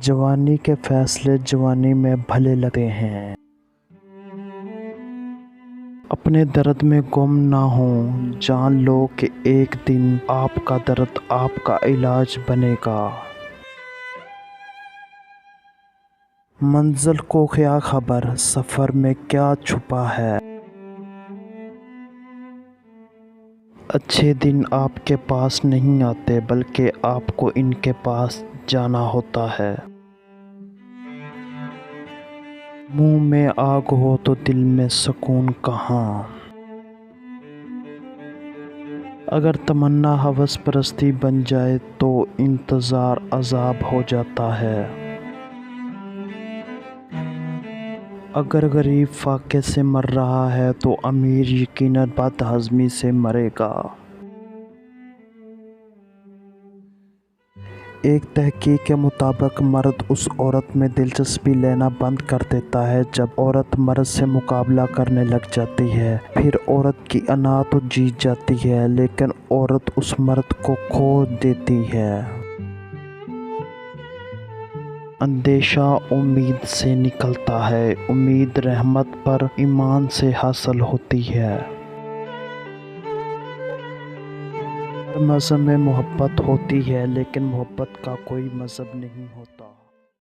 جوانی کے فیصلے جوانی میں بھلے لگتے ہیں۔ اپنے درد میں گم نہ ہوں، جان لو کہ ایک دن آپ کا درد آپ کا علاج بنے گا۔ منزل کو کیا خبر سفر میں کیا چھپا ہے۔ اچھے دن آپ کے پاس نہیں آتے بلکہ آپ کو ان کے پاس جانا ہوتا ہے۔ منہ میں آگ ہو تو دل میں سکون کہاں۔ اگر تمنا ہوس پرستی بن جائے تو انتظار عذاب ہو جاتا ہے۔ اگر غریب فاقے سے مر رہا ہے تو امیر یقیناً بد ہضمی سے مرے گا۔ ایک تحقیق کے مطابق مرد اس عورت میں دلچسپی لینا بند کر دیتا ہے جب عورت مرد سے مقابلہ کرنے لگ جاتی ہے۔ پھر عورت کی انا تو جیت جاتی ہے لیکن عورت اس مرد کو کھو دیتی ہے۔ اندیشہ امید سے نکلتا ہے، امید رحمت پر ایمان سے حاصل ہوتی ہے۔ ہر مذہب میں محبت ہوتی ہے لیکن محبت کا کوئی مذہب نہیں ہوتا۔